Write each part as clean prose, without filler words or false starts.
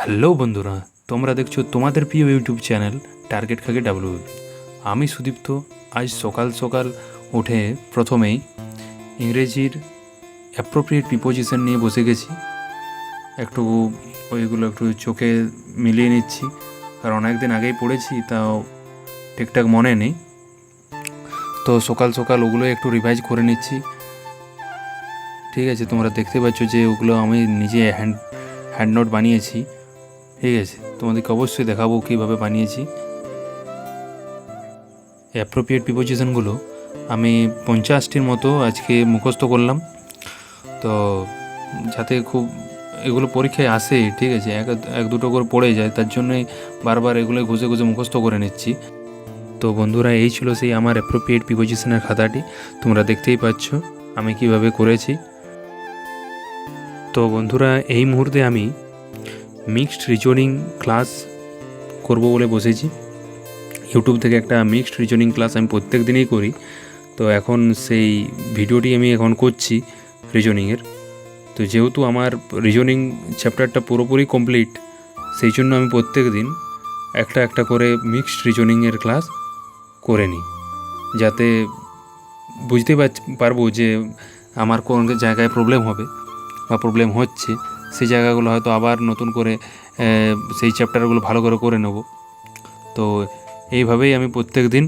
Hello বন্ধুরা, তোমরা দেখছো তোমাদের প্রিয় ইউটিউব চ্যানেল টার্গেট খাগে ডাব্লিউ। আমি সুদীপ্ত। আজ সকাল সকাল উঠে প্রথমেই ইংরেজির অ্যাপ্রোপ্রিয়েট প্রিপোজিশন নিয়ে বসে গেছি। একটু ওইগুলো একটু চোখে মিলিয়ে নিচ্ছি, কারণ অনেকদিন আগেই পড়েছি, তাও ঠিকঠাক মনে নেই। তো সকাল সকাল ওগুলো একটু রিভাইজ করে নিচ্ছি। ঠিক আছে, তোমরা দেখতে পাচ্ছ যে ওগুলো আমি নিজে হ্যান্ড নোট বানিয়েছি। ঠিক আছে, তোমাদেরকে অবশ্যই দেখাবো কীভাবে বানিয়েছি। অ্যাপ্রোপ্রিয়েট প্রিপোজিশনগুলো আমি 50টির মতো আজকে মুখস্থ করলাম। তো যাতে খুব এগুলো পরীক্ষায় আসে, ঠিক আছে, এক দুটো করে পড়ে যায়, তার জন্যই বারবার এগুলো ঘুষে ঘুষে মুখস্থ করে নিচ্ছি। তো বন্ধুরা, এই ছিল সেই আমার অ্যাপ্রোপ্রিয়েট প্রিপোজিশনের খাতাটি। তোমরা দেখতেই পাচ্ছ আমি কিভাবে করেছি। তো বন্ধুরা, এই মুহূর্তে আমি মিক্সড রিজনিং ক্লাস করব বলে বসেছি। ইউটিউব থেকে একটা মিক্সড রিজনিং ক্লাস আমি প্রত্যেক দিনই করি। তো এখন সেই ভিডিওটি আমি এখন করছি রিজনিংয়ের। তো যেহেতু আমার রিজনিং চ্যাপ্টারটা পুরোপুরি কমপ্লিট, সেই জন্য আমি প্রত্যেক দিন একটা একটা করে মিক্সড রিজনিংয়ের ক্লাস করে নিই, যাতে বুঝতে পারবো যে আমার কোন জায়গায় প্রবলেম হবে বা প্রবলেম হচ্ছে। সেই জায়গাগুলো হয়তো আবার নতুন করে সেই চ্যাপ্টারগুলো ভালো করে নেব। তো এইভাবেই আমি প্রত্যেক দিন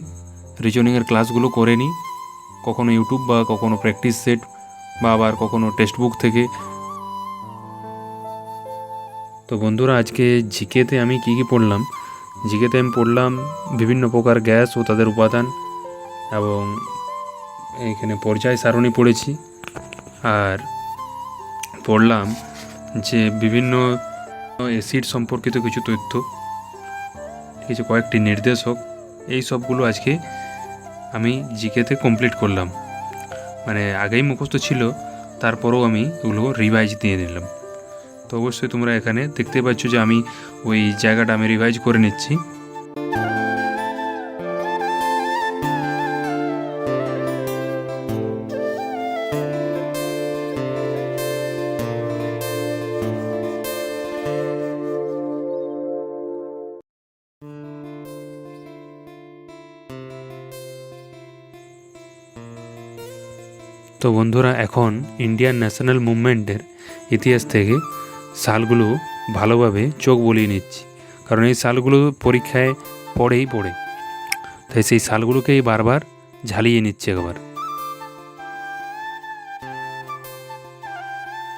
রিজনিংয়ের ক্লাসগুলো করে নিই, কখনো ইউটিউব বা কখনো প্র্যাকটিস সেট বা আবার কখনো টেক্সট বুক থেকে। তো বন্ধুরা, আজকে জিকেতে আমি কী পড়লাম। জিকেতে আমি পড়লাম বিভিন্ন প্রকার গ্যাস ও তাদের উপাদান, এবং এখানে পর্যায় সারণী পড়েছি। আর পড়লাম যে বিভিন্ন অ্যাসিড সম্পর্কিত কিছু তথ্য, ঠিক আছে, কয়েকটি নির্দেশক। এই সবগুলো আজকে আমি জিকেতে কমপ্লিট করলাম। মানে আগেই মুখস্থ ছিল, তারপরেও আমি এগুলো রিভাইজ দিয়ে নিলাম। তো অবশ্যই তোমরা এখানে দেখতে পাচ্ছ যে আমি ওই জায়গাটা আমি রিভাইজ করে নিচ্ছি। তো বন্ধুরা, এখন ইন্ডিয়ান ন্যাশনাল মুভমেন্টের ইতিহাস থেকে সালগুলো ভালোভাবে চোখ বলিয়ে নিচ্ছি, কারণ এই সালগুলো পরীক্ষায় পড়ে। তাই সেই সালগুলোকেই বারবার ঝালিয়ে নিচ্ছে একবার।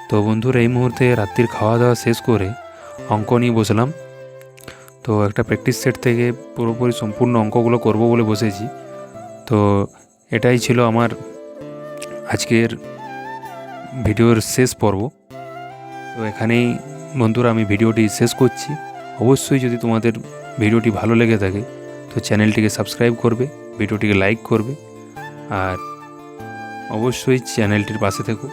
তো বন্ধুরা, এই মুহূর্তে রাত্রির খাওয়া দাওয়া শেষ করে অঙ্ক নিয়ে বসলাম। তো একটা প্র্যাকটিস সেট থেকে পুরোপুরি সম্পূর্ণ অঙ্কগুলো করব বলে বসেছি। তো এটাই ছিল আমার আজকের ভিডিওর শেষ পর্ব। তো এখানেই বন্ধুরা আমি ভিডিওটি শেষ করছি। অবশ্যই যদি তোমাদের ভিডিওটি ভালো লেগে থাকে তো চ্যানেলটিকে সাবস্ক্রাইব করবে, ভিডিওটিকে লাইক করবে, আর অবশ্যই চ্যানেলটির পাশে থেকো।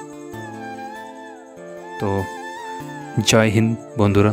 তো জয় হিন্দ বন্ধুরা।